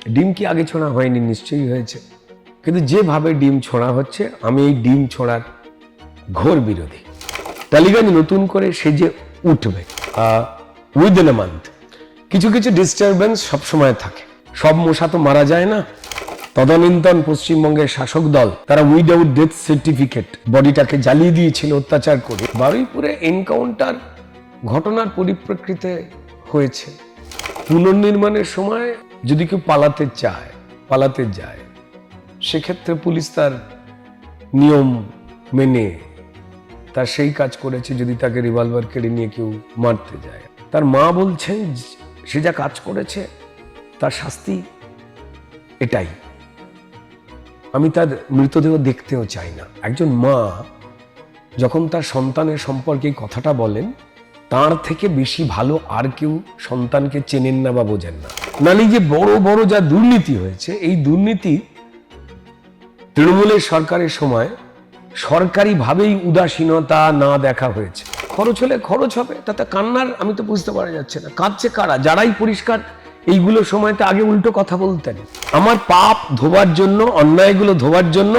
ডিম কি আগে ছোঁড়া হয়নি? নিশ্চয়ই হয়েছে, কিন্তু যেভাবে ডিম ছোঁড়া হচ্ছে আমি এই ডিম ছোঁড়ার ঘোর বিরোধী। টালিগঞ্জ নতুন করে সেজে উঠবে উইদিন এ মান্থ। কিছু কিছু ডিস্টারবেন্স সবসময় থাকে, সব মশা তো মারা যায় না। তদানীন্তন পশ্চিমবঙ্গের শাসক দল তারা উইদাউট ডেথ সার্টিফিকেট বডিটাকে জ্বালিয়ে দিয়েছিল অত্যাচার করে। বারুইপুরে এনকাউন্টার ঘটনার পরিপ্রেক্ষিতে হয়েছে। পুনর্নির্মাণের সময় যদি কেউ পালাতে যায়, সেক্ষেত্রে পুলিশ তার নিয়ম মেনে তার সেই কাজ করেছে। যদি তাকে রিভলভার কেড়ে নিয়ে কেউ মারতে যায়, তার মা বলছেন সে যা কাজ করেছে তার শাস্তি এটাই। আমি তার মৃতদেহ দেখতেও চাই না। একজন মা যখন তার সন্তানের সম্পর্কে এই কথাটা বলেন, তার থেকে বেশি ভালো আর কেউ সন্তানকে চেনেন না বা বোঝেন না। নালি যে বড় বড় যা দুর্নীতি হয়েছে, এই দুর্নীতি তৃণমূলের সরকারের সময় সরকারিভাবেই উদাসীনতা না দেখা হয়েছে। খরচ হলে খরচ হবে, তাতে কান্নার আমি তো বুঝতে পারা যাচ্ছে না। কাঁদছে কারা? যারাই পরিষ্কার এইগুলো সময়তে আগে উল্টো কথা বলতেন। আমার পাপ ধোবার জন্য, অন্যায়গুলো ধোবার জন্য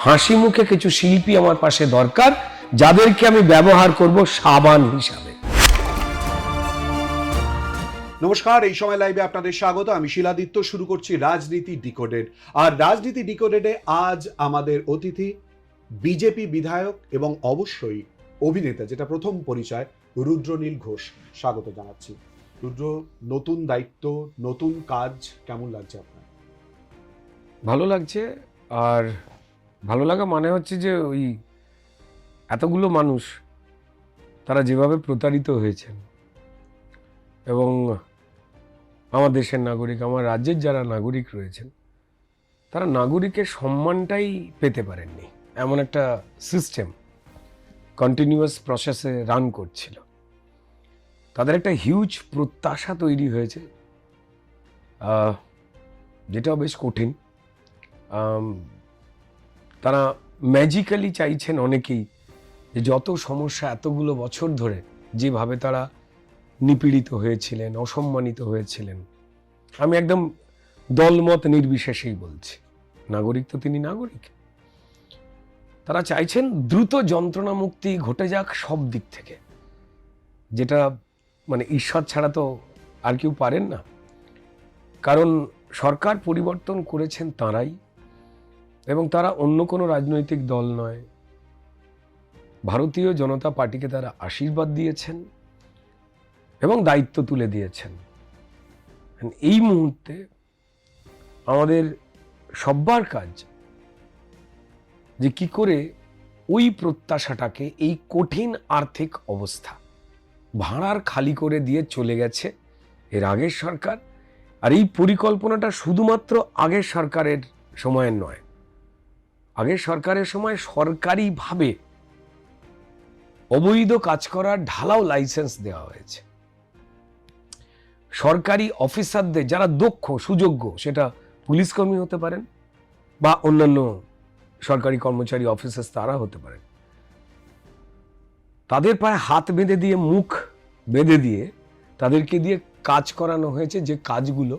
হাসি মুখে কিছু শিল্পী আমার পাশে দরকার, যাদেরকে আমি ব্যবহার করব সাবান হিসাবে। নমস্কার, এই সময় লাইভে আপনাদের স্বাগত। আমি শিলাদিত্য। শুরু করছি রাজনীতি ডিকোডেড। আর রাজনীতি ডিকোডেডে আজ আমাদের অতিথি বিজেপি বিধায়ক এবং অবশ্যই অভিনেতা, যেটা প্রথম পরিচয়, রুদ্রনীল ঘোষ। স্বাগত জানাচ্ছি। রুদ্র, নতুন দায়িত্ব, নতুন কাজ, কেমন লাগছে আপনার? ভালো লাগছে। আর ভালো লাগা মানে হচ্ছে যে ওই এতগুলো মানুষ তারা যেভাবে প্রতারিত হয়েছেন, এবং আমার দেশের নাগরিক, আমার রাজ্যের যারা নাগরিক রয়েছেন, তারা নাগরিকের সম্মানটাই পেতে পারেননি। এমন একটা সিস্টেম কন্টিনিউয়াস প্রসেসে রান করছিল। তাদের একটা হিউজ প্রত্যাশা তৈরি হয়েছে, যেটাও বেশ কঠিন। তারা ম্যাজিক্যালি চাইছেন অনেকেই যে যত সমস্যা এতগুলো বছর ধরে যেভাবে তারা নিপীড়িত হয়েছিলেন, অসম্মানিত হয়েছিলেন, আমি একদম দলমত নির্বিশেষেই বলছি, নাগরিক তো তিনি নাগরিক, তারা চাইছেন দ্রুত যন্ত্রণা মুক্তি ঘটে যাক সব দিক থেকে, যেটা মানে ঈশ্বর ছাড়া তো আর কেউ পারেন না। কারণ সরকার পরিবর্তন করেছেন তাঁরাই, এবং তারা অন্য কোনো রাজনৈতিক দল নয়। ভারতীয় জনতা পার্টিকে তারা আশীর্বাদ দিয়েছেন এবং দায়িত্ব তুলে দিয়েছেন। এই মুহূর্তে আমাদের সব্বার কাজ যে কি করে ওই প্রত্যাশাটাকে, এই কঠিন আর্থিক অবস্থা, ভাড়ার খালি করে দিয়ে চলে গেছে এর আগের সরকার, আর এই পরিকল্পনাটা শুধুমাত্র আগের সরকারের সময়ের নয়। আগের সরকারের সময় সরকারিভাবে অবৈধ কাজ করার ঢালাও লাইসেন্স দেওয়া হয়েছে। সরকারি অফিসারদের যারা দক্ষ, সুযোগ্য, সেটা পুলিশ কর্মী হতে পারেন বা অন্যান্য সরকারি কর্মচারী, অফিসার, তারা হতে পারেন, তাদের পায়ে হাত বেঁধে দিয়ে, মুখ বেঁধে দিয়ে তাদেরকে দিয়ে কাজ করানো হয়েছে, যে কাজগুলো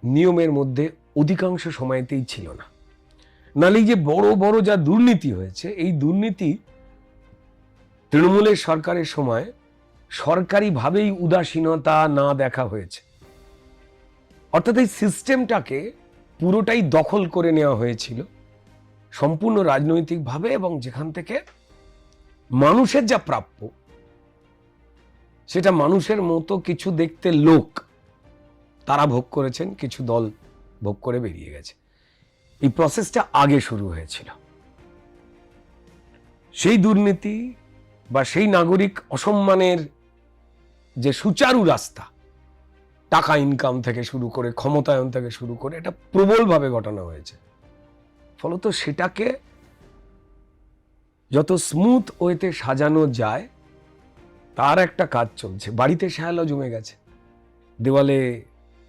নিয়মের মধ্যে অধিকাংশ সময়তেই ছিল না। নালি যে বড় বড় যা দুর্নীতি হয়েছে, এই দুর্নীতি তৃণমূলের সরকারের সময় সরকারিভাবেই উদাসীনতা না দেখা হয়েছে। অর্থাৎ এই সিস্টেমটাকে পুরোটাই দখল করে নেওয়া হয়েছিল সম্পূর্ণ রাজনৈতিকভাবে, এবং যেখান থেকে মানুষের যা প্রাপ্য সেটা মানুষের মতো কিছু দেখতে লোক তারা ভোগ করেছেন, কিছু দল ভোগ করে বেরিয়ে গেছে। এই প্রসেসটা আগে শুরু হয়েছিল। সেই দুর্নীতি বা সেই নাগরিক অসম্মানের যে সুচারু রাস্তা, টাকা ইনকাম থেকে শুরু করে, ক্ষমতায়ন থেকে শুরু করে, এটা প্রবলভাবে ঘটানো হয়েছে। ফলত সেটাকে যত স্মুথ ওয়েতে সাজানো যায় তার একটা কাজ চলছে। বাড়িতে শ্যাওলা জমে গেছে, দেওয়ালে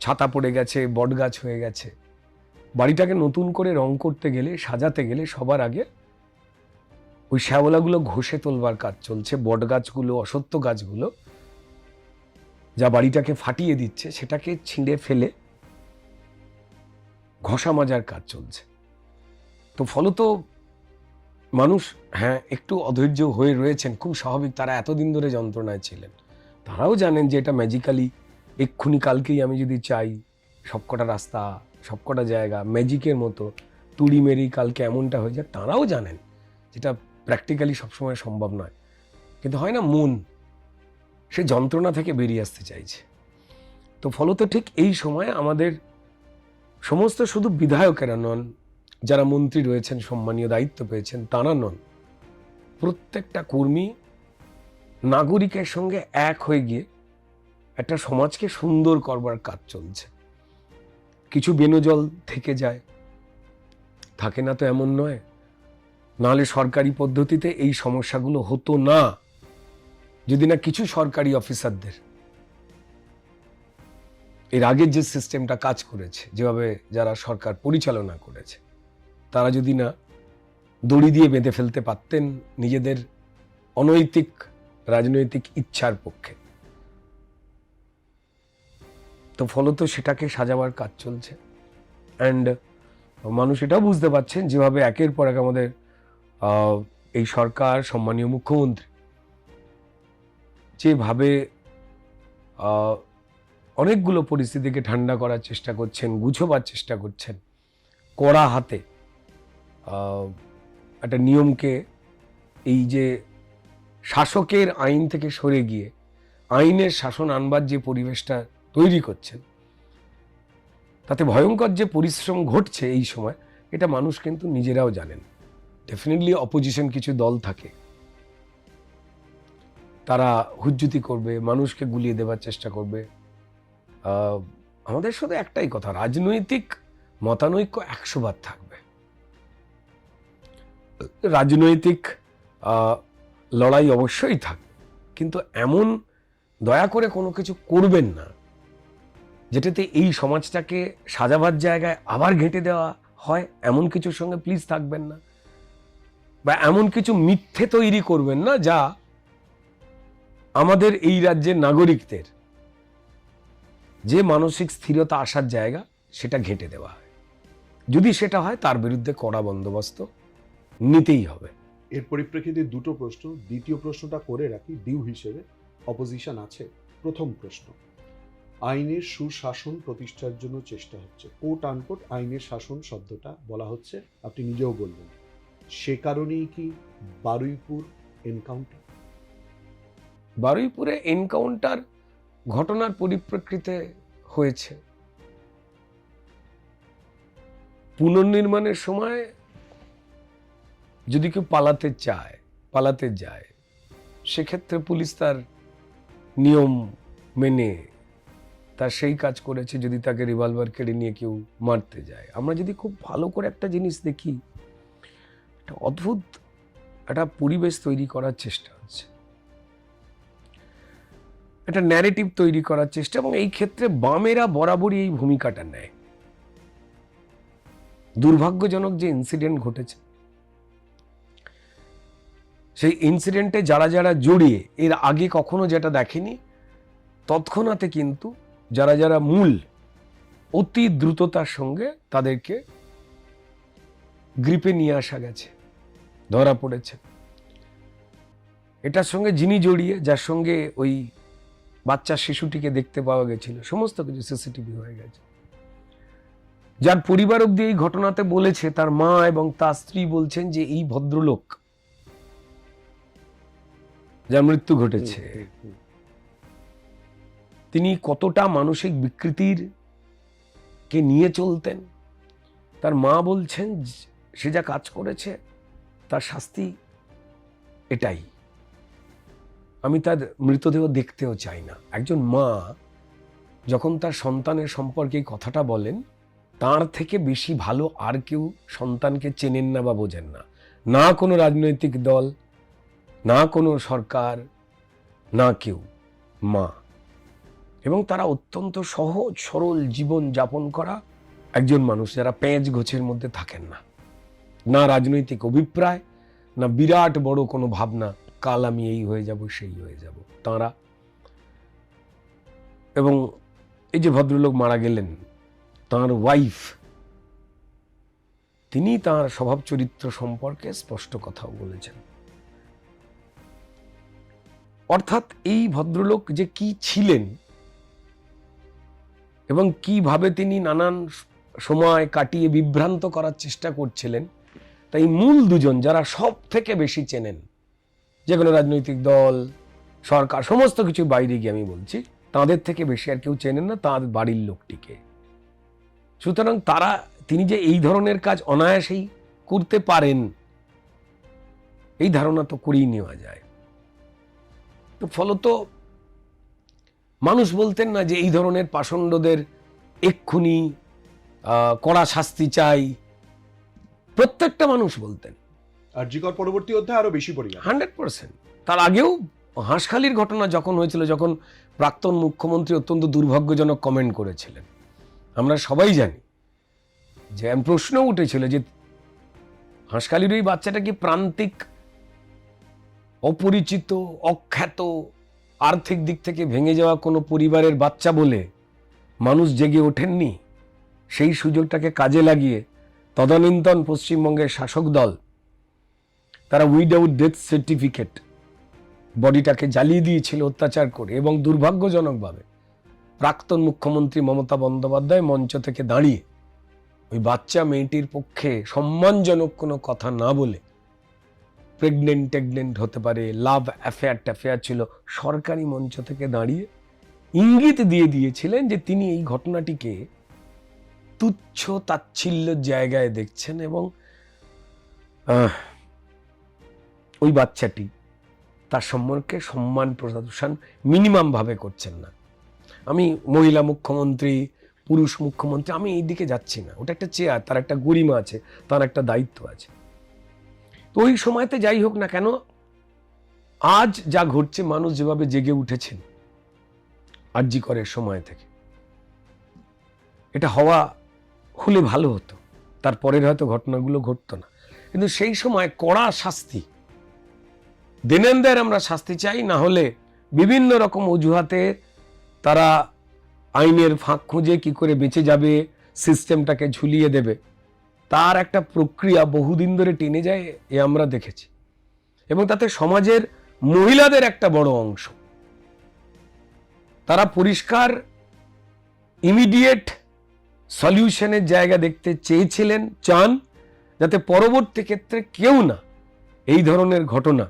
ছাতা পড়ে গেছে, বটগাছ হয়ে গেছে। বাড়িটাকে নতুন করে রং করতে গেলে, সাজাতে গেলে সবার আগে ওই শ্যাওলাগুলো ঘষে তোলবার কাজ চলছে। বটগাছগুলো, অসত্য গাছগুলো যা বাড়িটাকে ফাটিয়ে দিচ্ছে, সেটাকে ছিঁড়ে ফেলে ঘষা মাজার কাজ চলছে। তো ফলত মানুষ একটু অধৈর্য হয়ে রয়েছেন, খুব স্বাভাবিক, তারা এতদিন ধরে যন্ত্রণায় ছিলেন। তারাও জানেন যে এটা ম্যাজিক্যালি এক্ষুনি কালকেই আমি যদি চাই সবকটা রাস্তা সবকটা জায়গা ম্যাজিকের মতো তুড়ি মেরি কালকে এমনটা হয়ে যায়, তারাও জানেন যেটা প্র্যাকটিক্যালি সবসময় সম্ভব নয়। কিন্তু হয় না, মন সে যন্ত্রণা থেকে বেরিয়ে আসতে চাইছে। তো ফলত ঠিক এই সময় আমাদের সমস্ত শুধু বিধায়কেরা নন, যারা মন্ত্রী রয়েছেন, সম্মানীয় দায়িত্ব পেয়েছেন, তারা নন, প্রত্যেকটা কর্মী নাগরিকের সঙ্গে এক হয়ে গিয়ে একটা সমাজকে সুন্দর করবার কাজ চলছে। কিছু বেনজল থেকে যায়, থাকে না তো এমন নয়, নাহলে সরকারি পদ্ধতিতে এই সমস্যাগুলো হতো না যদি না কিছু সরকারি অফিসারদের এর আগের যে সিস্টেমটা কাজ করেছে, যেভাবে যারা সরকার পরিচালনা করেছে, তারা যদি না দড়ি দিয়ে বেঁধে ফেলতে পারতেন নিজেদের অনৈতিক রাজনৈতিক ইচ্ছার পক্ষে। তো ফলত সেটাকে সাজাবার কাজ চলছে। অ্যান্ড মানুষ এটাও বুঝতে পারছেন যেভাবে একের পর এক আমাদের এই সরকার, সম্মানীয় মুখ্যমন্ত্রী যেভাবে অনেকগুলো পরিস্থিতিকে ঠান্ডা করার চেষ্টা করছেন, গুছোবার চেষ্টা করছেন, কড়া হাতে একটা নিয়মকে, এই যে শাসকের আইন থেকে সরে গিয়ে আইনের শাসন আনবার যে পরিবেশটা তৈরি করছেন, তাতে ভয়ঙ্কর যে পরিশ্রম ঘটছে এই সময়, এটা মানুষ কিন্তু নিজেরাও জানেন। ডেফিনেটলি অপোজিশন কিছু দল থাকে, তারা হুজ্জুতি করবে, মানুষকে গুলিয়ে দেবার চেষ্টা করবে। আমাদের শুধু একটাই কথা, রাজনৈতিক মতানৈক্য 100 বার থাকবে, রাজনৈতিক লড়াই অবশ্যই থাকবে, কিন্তু এমন দয়া করে কোনো কিছু করবেন না যেটাতে এই সমাজটাকে সাজাবার জায়গায় আবার ঘেঁটে দেওয়া হয়। এমন কিছুর সঙ্গে প্লিজ থাকবেন না, বা এমন কিছু মিথ্যে তৈরি করবেন না যা আমাদের এই রাজ্যের নাগরিকদের যে মানসিক স্থিরতা আসার জায়গা, সেটা ঘেঁটে দেওয়া হয়। যদি সেটা হয়, তার বিরুদ্ধে কড়া বন্দোবস্ত নিতেই হবে। এর পরিপ্রেক্ষিতে দুটো প্রশ্ন, দ্বিতীয় প্রশ্নটা করে রাখি ডিউ হিসেবে, অপোজিশন আছে। প্রথম প্রশ্ন, আইনের সুশাসন প্রতিষ্ঠার জন্য চেষ্টা হচ্ছে, কোট আনকোট আইনের শাসন শব্দটা বলা হচ্ছে, আপনি নিজেও বলবেন, সে কারণেই কি বারুইপুর এনকাউন্টার? বারুইপুরে এনকাউন্টার ঘটনার পরিপ্রেক্ষিতে হয়েছে। পুনর্নির্মাণের সময় যদি কেউ পালাতে যায়, সেক্ষেত্রে পুলিশ তার নিয়ম মেনে তার সেই কাজ করেছে। যদি তাকে রিভলভার কেড়ে নিয়ে কেউ মারতে যায়, আমরা যদি খুব ভালো করে একটা জিনিস দেখি, একটা অদ্ভুত একটা পরিবেশ তৈরি করার চেষ্টা হচ্ছে, একটা ন্যারেটিভ তৈরি করার চেষ্টা, এবং এই ক্ষেত্রে বামেরা বরাবরই এই ভূমিকাটা নেয়। দুর্ভাগ্যজনক যে ইনসিডেন্ট ঘটেছে, সেই ইনসিডেন্টে যারা যারা জড়িয়ে এর আগে কখনো যেটা দেখেনি, তৎক্ষণাতে কিন্তু যারা যারা মূল, অতি দ্রুততার সঙ্গে তাদেরকে গ্রিপে নিয়ে আসা গেছে, ধরা পড়েছে। এটার সঙ্গে যিনি জড়িয়ে, যার সঙ্গে ওই বাচ্চা শিশুটিকে দেখতে পাওয়া গেছিল, সমস্ত কিছু সিসিটিভি হয়ে গেছে। যার পরিবার অব্দি এই ঘটনাতে বলেছে, তার মা এবং তার স্ত্রী বলছেন যে এই ভদ্রলোক যার মৃত্যু ঘটেছে, তিনি কতটা মানসিক বিকৃতির কে নিয়ে চলতেন। তার মা বলছেন সে যা কাজ করেছে তার শাস্তি এটাই। আমি তার মৃতদেহ দেখতেও চাই না। একজন মা যখন তার সন্তানের সম্পর্কে এই কথাটা বলেন, তার থেকে বেশি ভালো আর কেউ সন্তানকে চেনেন না বা বোঝেন না। না কোনো রাজনৈতিক দল, না কোনো সরকার, না কেউ, মা। এবং তারা অত্যন্ত সহজ সরল জীবন যাপন করা একজন মানুষ, যারা পেঁচ গোছের মধ্যে থাকেন না, না রাজনৈতিক অভিপ্রায়, না বিরাট বড় কোনো ভাবনা, কাল আমি এই হয়ে যাব সেই হয়ে যাব, তাঁরা। এবং এই যে ভদ্রলোক মারা গেলেন, তাঁর ওয়াইফ তিনি তাঁর স্বভাব চরিত্র সম্পর্কে স্পষ্ট কথাও বলেছেন। অর্থাৎ এই ভদ্রলোক যে কি ছিলেন এবং কিভাবে তিনি নানান সময় কাটিয়ে বিভ্রান্ত করার চেষ্টা করছিলেন, তাই মূল দুজন যারা সব থেকে বেশি চেনেন, যে কোনো রাজনৈতিক দল, সরকার, সমস্ত কিছু বাইরে গিয়ে আমি বলছি, তাদের থেকে বেশি আর কেউ চেনেন না তাঁর বাড়ির লোকটিকে। সুতরাং তিনি যে এই ধরনের কাজ অনায়াসেই করতে পারেন, এই ধারণা তো করেই নেওয়া যায়। তো ফলত মানুষ বলতেন না যে এই ধরনের পাষণ্ডদের এক্ষুনি কড়া শাস্তি চাই, প্রত্যেকটা মানুষ বলতেন। আরজিকর পরবর্তী অধ্যায় আরো বেশি পরিমাণ 100%। তার আগেও হাঁসখালির ঘটনা যখন হয়েছিল, যখন প্রাক্তন মুখ্যমন্ত্রী অত্যন্ত দুর্ভাগ্যজনক কমেন্ট করেছিলেন, আমরা সবাই জানি যে প্রশ্ন উঠেছিল যে হাঁসখালির ওই বাচ্চাটা কি প্রান্তিক, অপরিচিত, অখ্যাত, আর্থিক দিক থেকে ভেঙে যাওয়া কোনো পরিবারের বাচ্চা বলে মানুষ জেগে ওঠেননি? সেই সুযোগটাকে কাজে লাগিয়ে তদানীন্তন পশ্চিমবঙ্গের শাসক দল তারা উইদাউট ডেথ সার্টিফিকেট বডিটাকে জ্বালিয়ে দিয়েছিল অত্যাচার করে, এবং দুর্ভাগ্যজনকভাবে প্রাক্তন মুখ্যমন্ত্রী মমতা বন্দ্যোপাধ্যায় মঞ্চ থেকে দাঁড়িয়ে ওই বাচ্চা মেয়েটির পক্ষে সম্মানজনক কোনো কথা না বলে, প্রেগনেন্ট হতে পারে, লাভ অ্যাফেয়ার ছিল, সরকারি মঞ্চ থেকে দাঁড়িয়ে ইঙ্গিত দিয়ে দিয়েছিলেন যে তিনি এই ঘটনাটিকে তুচ্ছ তাচ্ছিল্যের জায়গায় দেখছেন এবং ওই বাচ্চাটি তার সম্পর্কে সম্মান প্রদর্শন মিনিমাম ভাবে করছেন না। আমি মহিলা মুখ্যমন্ত্রী, পুরুষ মুখ্যমন্ত্রী, আমি এই দিকে যাচ্ছি না। ওটা একটা চেয়ার, তার একটা গরিমা আছে, তার একটা দায়িত্ব আছে। তো ওই সময়তে যাই হোক না কেন, আজ যা ঘটছে, মানুষ যেভাবে জেগে উঠেছেন আরজিকরের সময় থেকে, এটা হলে ভালো হতো, তারপরের হয়তো ঘটনাগুলো ঘটতো না। কিন্তু সেই সময় কড়া শাস্তি, দেনেনদের আমরা শাস্তি চাই, না হলে বিভিন্ন রকম অজুহাতে তারা আইনের ফাঁক খুঁজে কি করে বেঁচে যাবে, সিস্টেমটাকে ঝুলিয়ে দেবে, তার একটা প্রক্রিয়া বহুদিন ধরে টেনে যায়, এ আমরা দেখেছি। এবং তাতে সমাজের মহিলাদের একটা বড় অংশ, তারা পরিষ্কার ইমিডিয়েট সলিউশনের জায়গা দেখতে চেয়েছিলেন, চান, যাতে পরবর্তী ক্ষেত্রে কেউ না এই ধরনের ঘটনা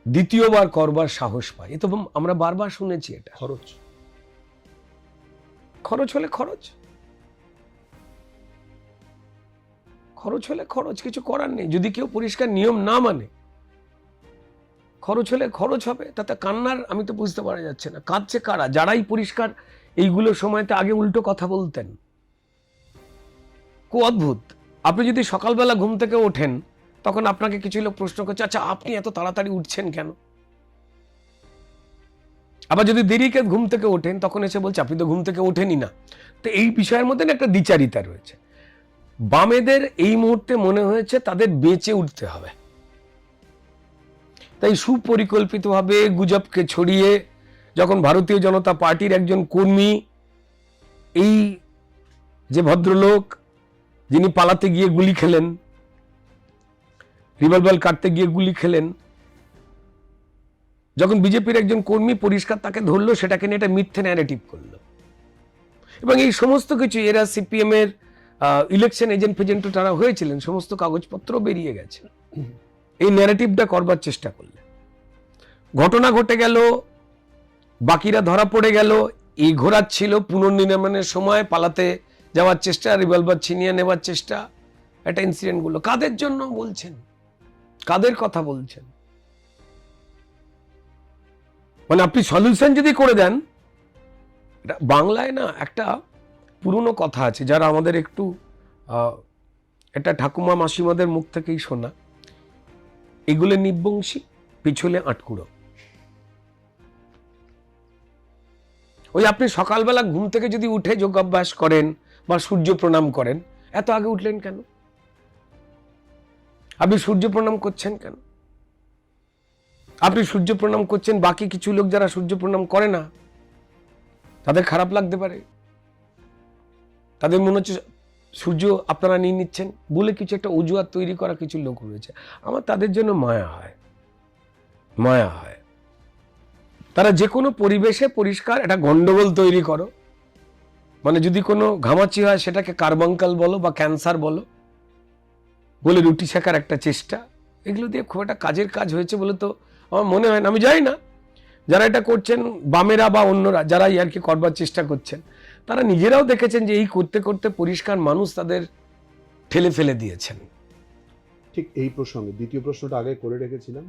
দ্বিতীয়বার করবার সাহস পায়। এ তো আমরা বারবার শুনেছি। এটা খরচ হলে খরচ, কিছু করার নেই। যদি কেউ পরিষ্কার নিয়ম না মানে, খরচ হলে খরচ হবে। তাতে কান্নার আমি তো বুঝতে পারা যাচ্ছে না, কাঁদছে কারা? যারাই পরিষ্কার এইগুলো সময়তে আগে উল্টো কথা বলতেন। খুব অদ্ভুত। আপনি যদি সকালবেলা ঘুম থেকে ওঠেন, তখন আপনাকে কিছু লোক প্রশ্ন করছে, আচ্ছা আপনি এত তাড়াতাড়ি উঠছেন কেন? আবার যদি দেরিকে ঘুম থেকে ওঠেন, তখন এসে বলছে আপনি তো ঘুম থেকে ওঠেনই না। তো এই বিষয়ের মধ্যে একটা দ্বিচারিতা রয়েছে। বামেদের এই মুহূর্তে মনে হয়েছে তাদের বেঁচে উঠতে হবে, তাই সুপরিকল্পিতভাবে গুজবকে ছড়িয়ে, যখন ভারতীয় জনতা পার্টির একজন কর্মী, এই যে ভদ্রলোক যিনি পালাতে গিয়ে গুলি খেলেন, রিভলভার কাটতে গিয়ে গুলি খেলেন, যখন বিজেপির একজন কর্মী পরিষ্কার তাকে ধরলো, সেটাকে নিয়ে একটা মিথ্যে ন্যারেটিভ করলো। এবং এই সমস্ত কিছু, এরা সিপিএম এর ইলেকশন এজেন্ট ফেজেন্ট তারা হয়েছিলেন, সমস্ত কাগজপত্র বেরিয়ে গেছে, এই ন্যারেটিভটা করবার চেষ্টা করলে। ঘটনা ঘটে গেল, বাকিরা ধরা পড়ে গেল, এই ঘোরাচ্ছিল, পুনর্নির্মাণের সময় পালাতে যাওয়ার চেষ্টা, রিভলভার ছিনিয়ে নেওয়ার চেষ্টা, একটা ইনসিডেন্টগুলো কাদের জন্য বলছেন, কাদের কথা বলছেন? মানে আপনি সলিউশন যদি করে দেন, বাংলায় না একটা পুরনো কথা আছে, যারা আমাদের একটু এটা ঠাকুমা মাসিমাদের মুখ থেকেই শোনা, এগুলো নিবংশী, পিছলে আটকুড়ো। ওই আপনি সকালবেলা ঘুম থেকে যদি উঠে যোগাভ্যাস করেন বা সূর্য প্রণাম করেন, এত আগে উঠলেন কেন? আপনি সূর্য প্রণাম করছেন কেন? আপনি সূর্য প্রণাম করছেন, বাকি কিছু লোক যারা সূর্য প্রণাম করে না, তাদের খারাপ লাগতে পারে, তাদের মনে হচ্ছে সূর্য আপনারা নিয়ে নিচ্ছেন বলে কিছু একটা অজুহাত তৈরি করা কিছু লোক রয়েছে। আমার তাদের জন্য মায়া হয়, মায়া হয়। তারা যে কোনো পরিবেশে পরিষ্কার একটা গন্ডগোল তৈরি করো, মানে যদি কোনো ঘামাচি হয় সেটাকে কার্বাঙ্কাল বলো বা ক্যান্সার বলো, বলে রুটি শেখার একটা চেষ্টা, এগুলো দিয়ে খুব একটা কাজের কাজ হয়েছে বলে তো আমার মনে হয় না। আমি জানি না যারা এটা করছেন, বামেরা বা অন্যরা যারা আর কি করবার চেষ্টা করছেন, তারা নিজেরাও দেখেছেন যে এই করতে করতে পরিষ্কার মানুষ তাদের ঠেলে ফেলে দিয়েছেন। ঠিক এই প্রসঙ্গে দ্বিতীয় প্রশ্নটা আগে করে রেখেছিলাম,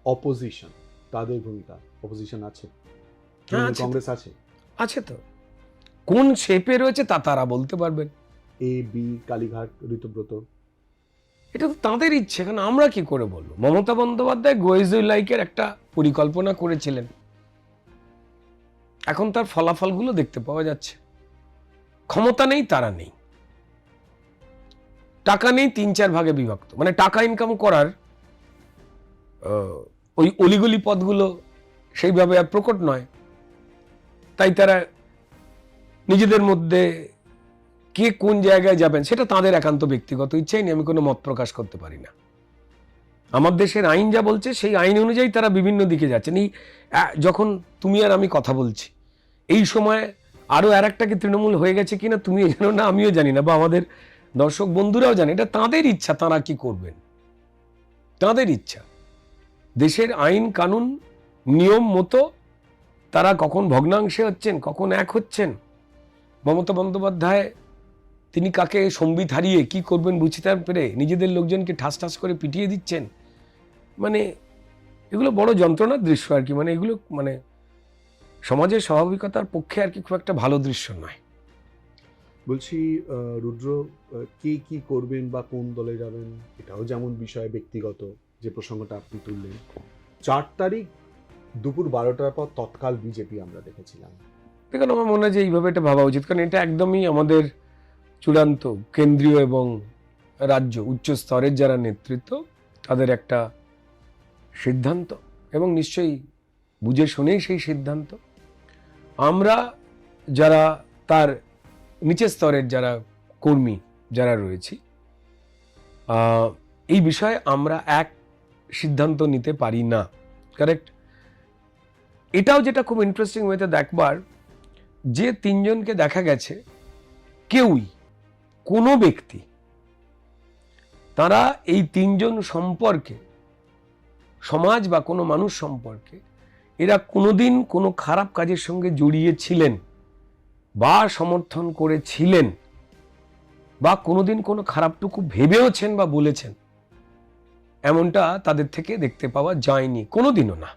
অপোজিশন, তাদের ভূমিকা। অপোজিশন আছে, হ্যাঁ, আছে তো। কংগ্রেস আছে, আছে তো, কোন শেপে রয়েছে তা তারা বলতে পারবেন। A B, Kalighat, Ritabrata. এটা তো তাদের ইচ্ছে, কারণ আমরা কি করে বলবো। মমতা বন্দ্যোপাধ্যায় গোয়েজুলাইকের একটা পরিকল্পনা করেছিলেন, এখন তার ফলাফলগুলো দেখতে পাওয়া যাচ্ছে। ক্ষমতা নেই, তারা নেই, টাকা নেই, 3-4 ভাগে বিভক্ত, মানে টাকা ইনকাম করার ওই অলিগলি পথগুলো সেইভাবে আর প্রকট নয়। তাই তারা নিজেদের মধ্যে কে কোন জায়গায় যাবেন সেটা তাদের একান্ত ব্যক্তিগত ইচ্ছাই নিয়ে আমি কোনো মত প্রকাশ করতে পারি না। আমার দেশের আইন যা বলছে সেই আইন অনুযায়ী তারা বিভিন্ন দিকে যাচ্ছেন। এই যখন তুমি আর আমি কথা বলছি, এই সময় আরো আর একটা কি তৃণমূল হয়ে গেছে কিনা তুমি জানো না, আমিও জানি না, বা আমাদের দর্শক বন্ধুরাও জানে। এটা তাদের ইচ্ছা, তারা কি করবেন, তাদের ইচ্ছা। দেশের আইন কানুন নিয়ম মতো তারা কখন ভগ্নাংশে হচ্ছেন, কখন এক হচ্ছেন। মমতা বন্দ্যোপাধ্যায় তিনি কাকে সম্বিত হারিয়ে কি করবেন বুঝতে পেরে নিজেদের লোকজনকে ঠাস ঠাস করে পিটিয়ে দিচ্ছেন। মানে এগুলো বড় যন্ত্রণার দৃশ্য আর কি। মানে এগুলো মানে সমাজের স্বাভাবিকতার পক্ষে আর কি খুব একটা ভালো দৃশ্য নয়। বলছি রুদ্র, কে কি করবেন বা কোন দলে যাবেন এটাও যেমন বিষয় ব্যক্তিগত, যে প্রসঙ্গটা আপনি তুললেন। 4 তারিখ দুপুর 12টার পর তৎকাল বিজেপি আমরা দেখেছিলাম। দেখুন, আমার মনে হয় যে এইভাবে এটা ভাবা উচিত, কারণ এটা একদমই আমাদের চূড়ান্ত কেন্দ্রীয় এবং রাজ্য উচ্চ স্তরের যারা নেতৃত্ব তাদের একটা সিদ্ধান্ত, এবং নিশ্চয়ই বুঝে শুনেই সেই সিদ্ধান্ত। আমরা যারা তার নিচের স্তরের যারা কর্মী যারা রয়েছি, এই বিষয়ে আমরা এক সিদ্ধান্ত নিতে পারি না। কারেক্ট। এটাও যেটা খুব ইন্টারেস্টিং ওয়েতে দেখবার, যে 3 জনকে দেখা গেছে কেউই, কোনো ব্যক্তি, তারা এই 3 জন সম্পর্কে, সমাজ বা কোনো মানুষ সম্পর্কে এরা কোনোদিন কোনো খারাপ কাজের সঙ্গে জড়িয়ে ছিলেন বা সমর্থন করেছিলেন বা কোনোদিন কোনো খারাপটুকু ভেবেওছেন বা বলেছেন, এমনটা তাদের থেকে দেখতে পাওয়া যায়নি, কোনোদিনও না।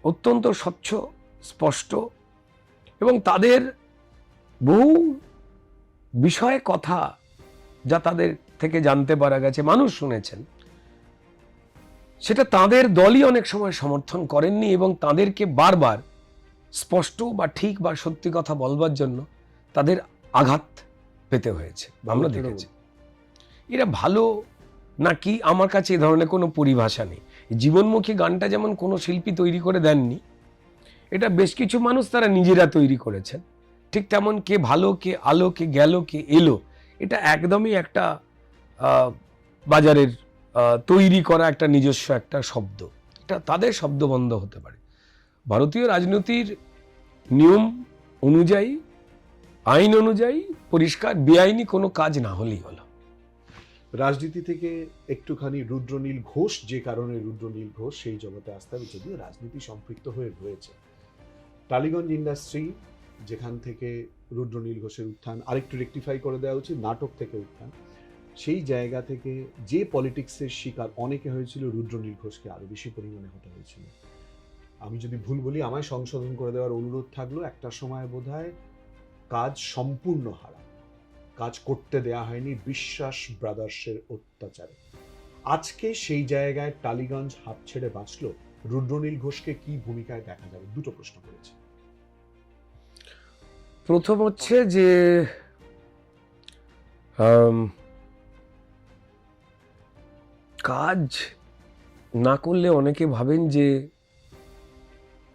অত্যন্ত স্বচ্ছ, স্পষ্ট, এবং তাদের বহু বিষয়ে কথা যা তাদের থেকে জানতে পারা গেছে, মানুষ শুনেছেন, সেটা তাদের দলই অনেক সময় সমর্থন করেননি, এবং তাদেরকে বারবার স্পষ্ট বা ঠিক বা সত্যি কথা বলবার জন্য তাদের আঘাত পেতে হয়েছে, আমরা দেখেছি। এরা ভালো নাকি, আমার কাছে এ ধরনের কোনো পরিভাষা নেই। জীবনমুখী গানটা যেমন কোনো শিল্পী তৈরি করে দেননি, এটা বেশ কিছু মানুষ তারা নিজেরা তৈরি করেছেন। ঠিক তেমন কে ভালো, কে আলো, কে গেল, কে এলো, এটা একদমই একটা বাজারের তৈরি করা একটা নিজস্ব একটা শব্দ। এটা তাদের শব্দবন্ধ হতে পারে। ভারতীয় রাজনীতির নিয়ম অনুযায়ী, আইন অনুযায়ী পরিষ্কার বেআইনি কোনো কাজ না হলেই হলো। রাজনীতি থেকে একটুখানি রুদ্রনীল ঘোষ, যে কারণে রুদ্রনীল ঘোষ সেই জগতে আসতে হবে, যদিও রাজনীতি সম্পৃক্ত হয়ে রয়েছে। টালিগঞ্জ ইন্ডাস্ট্রি, যেখান থেকে রুদ্রনীল ঘোষের উত্থান, আরেকটু রেকটিফাই করে দেওয়া উচিত, নাটক থেকে উত্থান, সেই জায়গা থেকে যে পলিটিক্সের শিকার অনেকে হয়েছিল, রুদ্রনীল ঘোষকে আরো বেশি পরিমাণে হতে হয়েছিল। আমি যদি ভুল বলি আমায় সংশোধন করে দেওয়ার অনুরোধ থাকলো। একটা সময় বোধহয় কাজ সম্পূর্ণ হারা, কাজ করতে দেয়া হয়নি বিশ্বাস ব্রাদার্সের অত্যাচারে। আজকে সেই জায়গায় টালিগঞ্জ হাঁপ ছেড়ে বাঁচলো, রুদ্রনীল ঘোষকে কি ভূমিকায় দেখা যাবে? দুটো প্রশ্ন করেছে। প্রথম হচ্ছে যে কাজ না করলে অনেকে ভাবেন যে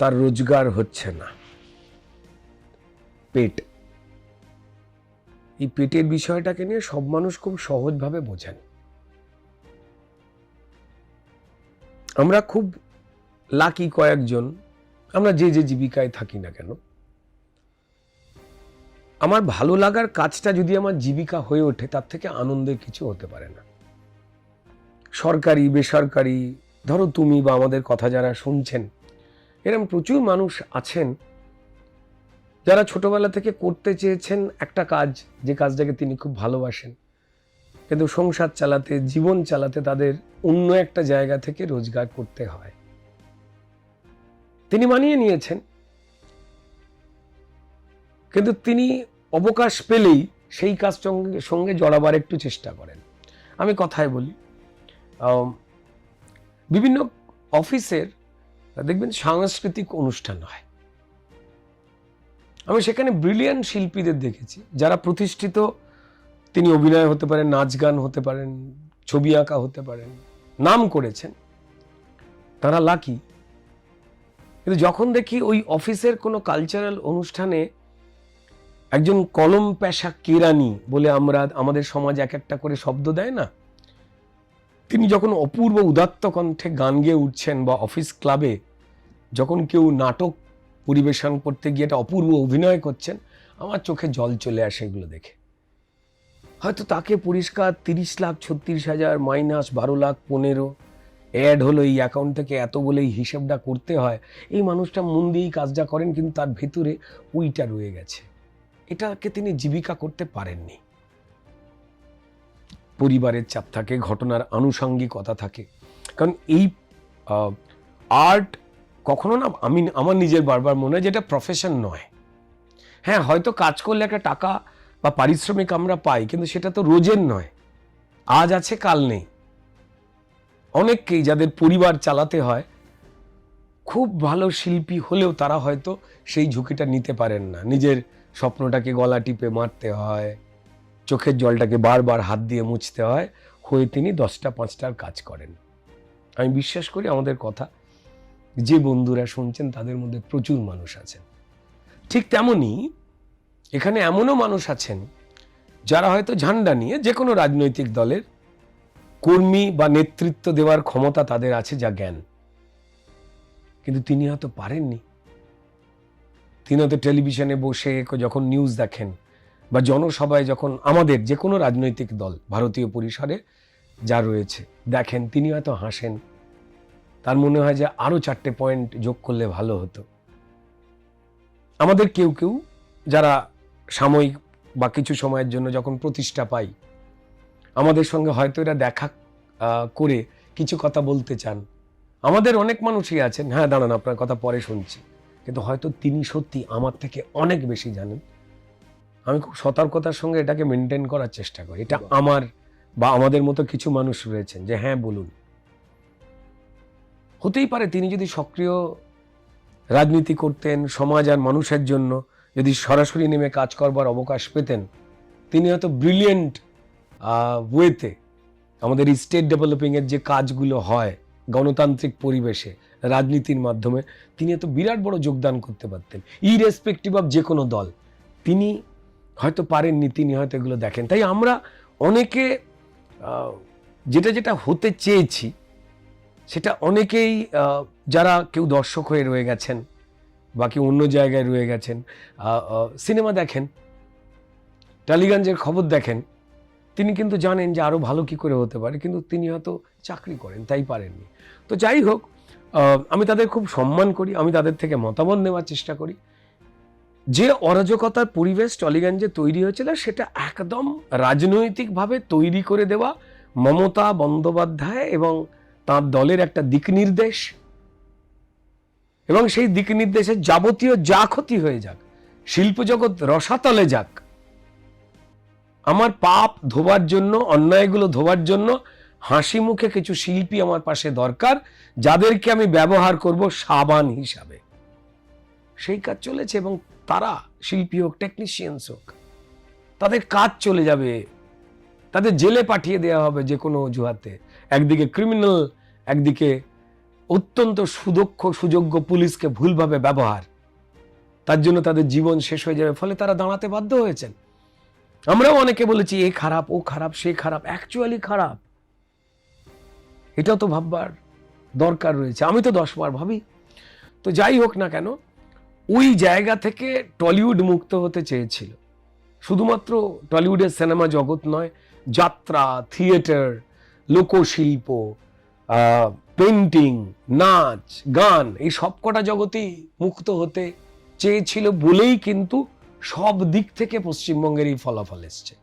তার রোজগার হচ্ছে না, পেট, এই পেটের বিষয়টাকে নিয়ে সব মানুষ খুব সহজভাবে বোঝেন। আমরা খুব লাকি কয়েকজন, আমরা যে যে জীবিকায় থাকি না কেন, আমার ভালো লাগার কাজটা যদি আমার জীবিকা হয়ে ওঠে, তার থেকে আনন্দের কিছু হতে পারে না। সরকারি বেসরকারি, ধরো তুমি বা আমাদের কথা যারা শুনছেন, এরকম প্রচুর মানুষ আছেন যারা ছোটবেলা থেকে করতে চেয়েছেন একটা কাজ, যে কাজটাকে তিনি খুব ভালোবাসেন, কিন্তু সংসার চালাতে, জীবন চালাতে তাদের অন্য একটা জায়গা থেকে রোজগার করতে হয়। তিনি মানিয়ে নিয়েছেন, কিন্তু তিনি অবকাশ পেলেই সেই কাজ সঙ্গে জড়াবার একটু চেষ্টা করেন। আমি কথায় বলি, বিভিন্ন অফিসের দেখবেন সাংস্কৃতিক অনুষ্ঠান হয়, আমি সেখানে ব্রিলিয়ান্ট শিল্পীদের দেখেছি যারা প্রতিষ্ঠিত। তিনি অভিনয় হতে পারেন, নাচ গান হতে পারেন, ছবি আঁকা হতে পারেন, নাম করেছেন, তারা লাকি। কিন্তু যখন দেখি ওই অফিসের কোনো কালচারাল অনুষ্ঠানে একজন কলম পেশা কেরানি বলে আমাদের সমাজ এক একটা করে শব্দ দেয় না, তিনি যখন অপূর্ব উদাত্ত কণ্ঠে গান গেয়ে উঠছেন, বা অফিস ক্লাবে যখন কেউ নাটক পরিবেশন করতে গিয়ে একটা অপূর্ব অভিনয় করছেন, আমার চোখে জল চলে আসে এগুলো দেখে। হয়তো তাকে পরিষ্কার 30 লাখ 36,000 মাইনাস 12 লাখ 15 অ্যাড হলো এই অ্যাকাউন্ট থেকে, এত বলে এই হিসেবটা করতে হয়। এই মানুষটা মন দিয়েই কাজটা করেন, কিন্তু তার ভেতরে ওইটা রয়ে গেছে, এটাকে তিনি জীবিকা করতে পারেননি। পরিবারের চাপ থাকে, ঘটনার আনুষঙ্গিকতা থাকে। কারণ এই আর্ট কখনো না, আমার নিজের বারবার মনে হয় যেটা প্রফেশন নয়। হ্যাঁ, হয়তো কাজ করলে একটা টাকা বা পারিশ্রমিক আমরা পাই, কিন্তু সেটা তো রোজের নয়, আজ আছে কাল নেই। অনেককেই যাদের পরিবার চালাতে হয়, খুব ভালো শিল্পী হলেও তারা হয়তো সেই ঝুঁকিটা নিতে পারেন না। নিজের স্বপ্নটাকে গলা টিপে মারতে হয়, চোখের জলটাকে বারবার হাত দিয়ে মুছতে হয়, হয়ে তিনি 10টা 5টার কাজ করেন। আমি বিশ্বাস করি আমাদের কথা যে বন্ধুরা শুনছেন তাদের মধ্যে প্রচুর মানুষ আছেন। ঠিক তেমনি এখানে এমনও মানুষ আছেন যারা হয়তো ঝান্ডা নিয়ে যে কোনো রাজনৈতিক দলের কর্মী বা নেতৃত্ব দেওয়ার ক্ষমতা তাদের আছে, যা জ্ঞান, কিন্তু তিনি হয়তো পারেননি। তিনি হয়তো টেলিভিশনে বসে যখন নিউজ দেখেন বা জনসভায় যখন আমাদের যে কোনো রাজনৈতিক দল ভারতীয় পরিসরে যা রয়েছে দেখেন, তিনি হয়তো হাসেন, তার মনে হয় যে আরো 4টে পয়েন্ট যোগ করলে ভালো হতো। আমাদের কেউ কেউ যারা সাময়িক বা কিছু সময়ের জন্য যখন প্রতিষ্ঠা পাই, আমাদের সঙ্গে হয়তো এরা দেখা করে কিছু কথা বলতে চান। আমাদের অনেক মানুষই আছেন, হ্যাঁ দাঁড়ান আপনার কথা পরে শুনছি, কিন্তু হয়তো তিনি সত্যি আমার থেকে অনেক বেশি জানেন। আমি খুব সতর্কতার সঙ্গে এটাকে মেনটেন করার চেষ্টা করি। এটা আমার বা আমাদের মতো কিছু মানুষ রয়েছেন যে হ্যাঁ বলুন। হতেই পারে তিনি যদি সক্রিয় রাজনীতি করতেন, সমাজ আর মানুষের জন্য যদি সরাসরি নেমে কাজ করবার অবকাশ পেতেন, তিনি হয়তো ব্রিলিয়েন্ট ওয়েতে আমাদের এই স্টেট ডেভেলপিংয়ের যে কাজগুলো হয় গণতান্ত্রিক পরিবেশে রাজনীতির মাধ্যমে, তিনি হয়তো বিরাট বড় যোগদান করতে পারতেন, ইরেসপেক্টিভ অফ যে কোনো দল। তিনি হয়তো পারেননি, তিনি হয়তো এগুলো দেখেন। তাই আমরা অনেকে যেটা যেটা হতে চেয়েছি সেটা অনেকেই যারা কেউ দর্শক হয়ে রয়ে গেছেন বা কেউ অন্য জায়গায় রয়ে গেছেন, সিনেমা দেখেন, টালিগঞ্জের খবর দেখেন, তিনি কিন্তু জানেন যে আরো ভালো কি করে হতে পারে, কিন্তু তিনি হয়তো চাকরি করেন তাই পারেননি। তো যাই হোক, আমি তাদের খুব সম্মান করি, আমি তাদের থেকে মতামত নেওয়ার চেষ্টা করি। যে অরাজকতার পরিবেশ টলিগঞ্জে তৈরি হয়েছিল সেটা একদম রাজনৈতিকভাবে তৈরি করে দেওয়া মমতা বন্দ্যোপাধ্যায় এবং তার দলের একটা দিক নির্দেশ, এবং সেই দিক নির্দেশে যাবতীয় যা ক্ষতি হয়ে যাক, শিল্পজগৎ রসাতলে যাক, আমার পাপ ধোবার জন্য, অন্যায়গুলো ধোবার জন্য হাসি মুখে কিছু শিল্পী আমার পাশে দরকার, যাদেরকে আমি ব্যবহার করব সাবান হিসাবে। সেই কাজ চলেছে, এবং তারা শিল্পী হোক, টেকনিশিয়ানস হোক, তাদের কাজ চলে যাবে, তাদের জেলে পাঠিয়ে দেওয়া হবে যে কোনো অজুহাতে। একদিকে ক্রিমিনাল, একদিকে অত্যন্ত সুদক্ষ সুযোগ্য পুলিশকে ভুলভাবে ব্যবহার, তার জন্য তাদের জীবন শেষ হয়ে যাবে, ফলে তারা দাঁড়াতে বাধ্য হয়েছেন। আমরাও অনেকে বলেছি এ খারাপ, ও খারাপ, সে খারাপ, অ্যাকচুয়ালি খারাপ, এটাও তো ভাববার দরকার রয়েছে। আমি তো 10 বার ভাবি। তো যাই হোক না কেন, ওই জায়গা থেকে টলিউড মুক্ত হতে চেয়েছিল। শুধুমাত্র টলিউডের সিনেমা জগৎ নয়, যাত্রা, থিয়েটার, লোকশিল্প, পেন্টিং, নাচ, গান, এই সবকটা জগতেই মুক্ত হতে চেয়েছিল বলেই কিন্তু সব দিক থেকে পশ্চিমবঙ্গের এই ফলাফল এসছে।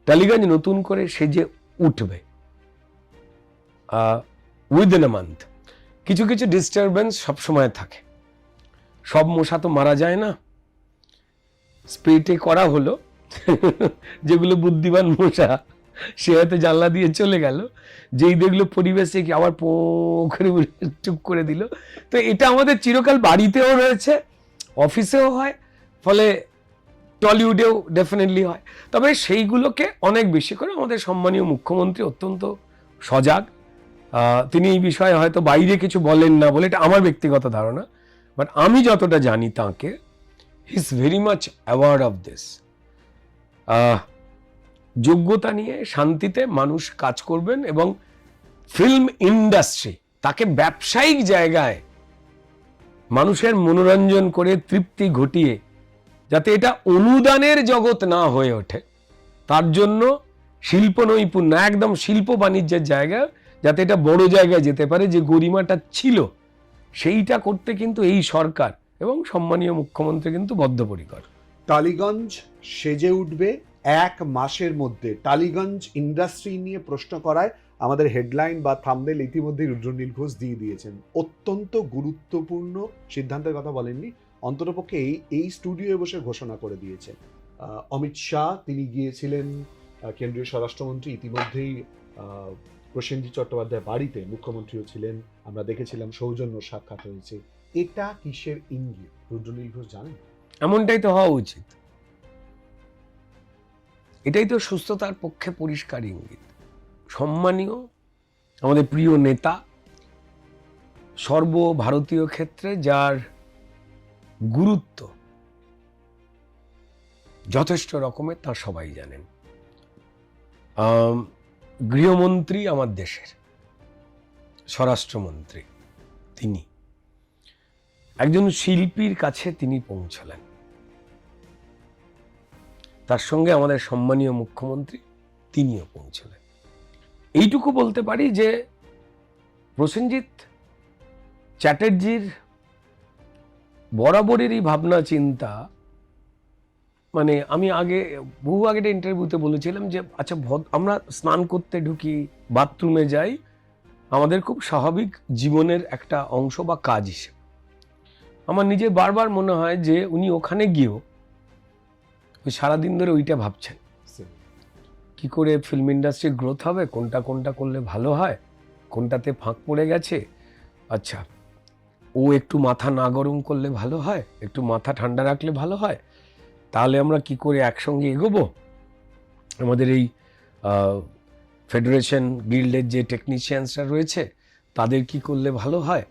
টালিগঞ্জ নতুন করে সেজে উঠবে উইদিন এ মান্থ। কিছু কিছু ডিস্টারবেন্স সবসময় থাকে, সব মশা তো মারা যায় না। স্প্রেটে করা হলো, যেগুলো বুদ্ধিমান মশা সে হয়তো জানলা দিয়ে চলে গেল, যেই দেখলো পরিবেশে কি আবার পো করে চুপ করে দিল। তো এটা আমাদের চিরকাল বাড়িতেও রয়েছে, অফিসেও হয়, ফলে টলিউডেও ডেফিনেটলি হয়। তবে সেইগুলোকে অনেক বেশি করে আমাদের সম্মানীয় মুখ্যমন্ত্রী অত্যন্ত সজাগ। তিনি এই বিষয়ে হয়তো বাইরে কিছু বলেন না বলে এটা আমার ব্যক্তিগত ধারণা, বাট আমি যতটা জানি তাকে, he is very much award of this. যোগ্যতা নিয়ে শান্তিতে মানুষ কাজ করবেন এবং ফিল্ম ইন্ডাস্ট্রি তাকে ব্যবসায়িক জায়গায় মানুষের মনোরঞ্জন করে তৃপ্তি ঘটিয়ে যাতে এটা অনুদানের জগৎ না হয়ে ওঠে, তার জন্য শিল্প নৈপুণ্য, একদম শিল্প বাণিজ্যের জায়গা, যাতে এটা বড় জায়গায় যেতে পারে, যে গরিমাটা ছিল সেইটা করতে কিন্তু এই সরকার এবং সম্মানীয় মুখ্যমন্ত্রী কিন্তু বদ্ধপরিকর। টালিগঞ্জ সেজে উঠবে 1 মাসের মধ্যে। টালিগঞ্জ ইন্ডাস্ট্রি নিয়ে প্রশ্ন করায় আমাদের হেডলাইন বা থাম্বনেল ইতিমধ্যেই রুদ্রনীল ঘোষ দিয়ে দিয়েছেন। অত্যন্ত গুরুত্বপূর্ণ সিদ্ধান্তের কথা বলেননি, অন্ততপক্ষে এই স্টুডিওয়ে বসে ঘোষণা করে দিয়েছেন। অমিত শাহ তিনি গিয়েছিলেন, কেন্দ্রীয় স্বরাষ্ট্রমন্ত্রী ইতিমধ্যেই প্রসেনজিৎ চট্টোপাধ্যায় বাড়িতে, মুখ্যমন্ত্রীও ছিলেন, আমরা দেখেছিলাম সৌজন্য সাক্ষাৎ হয়েছে। এটা কিসের ইঙ্গিত রুদ্রনীল ঘোষ জানেন? এমনটাই তো হওয়া উচিত, এটাই তো সুস্থতার পক্ষে পরিষ্কার ইঙ্গিত। সম্মানীয় আমাদের প্রিয় নেতা, সর্বভারতীয় ক্ষেত্রে যার গুরুত্ব যথেষ্ট রকমের, তা সবাই জানেন। গৃহমন্ত্রী আমার দেশের, স্বরাষ্ট্রমন্ত্রী তিনি, একজন শিল্পীর কাছে তিনি পৌঁছলেন, তার সঙ্গে আমাদের সম্মানীয় মুখ্যমন্ত্রী তিনিও পৌঁছলেন। এইটুকু বলতে পারি যে প্রসেনজিৎ চ্যাটার্জির বরাবরেরই ভাবনা চিন্তা, মানে আমি বহু আগে একটা ইন্টারভিউতে বলেছিলাম যে আচ্ছা, আমরা স্নান করতে ঢুকি, বাথরুমে যাই, আমাদের খুব স্বাভাবিক জীবনের একটা অংশ বা কাজ হিসেবে। আমার নিজের বারবার মনে হয় যে উনি ওখানে গিয়েও ওই সারাদিন ধরে ওইটা ভাবছেন, কি করে ফিল্ম ইন্ডাস্ট্রি গ্রোথ হবে, কোনটা করলে ভালো হয়, কোনটাতে ফাঁক পড়ে গেছে, আচ্ছা ও একটু মাথা না গরম করলে ভালো হয়, একটু মাথা ঠান্ডা রাখলে ভালো হয়, তাহলে আমরা কি করে একসঙ্গে এগোবো, আমাদের এই ফেডারেশন গিল্ডের যে টেকনিশিয়ানসরা রয়েছে তাদের কি করলে ভালো হয়,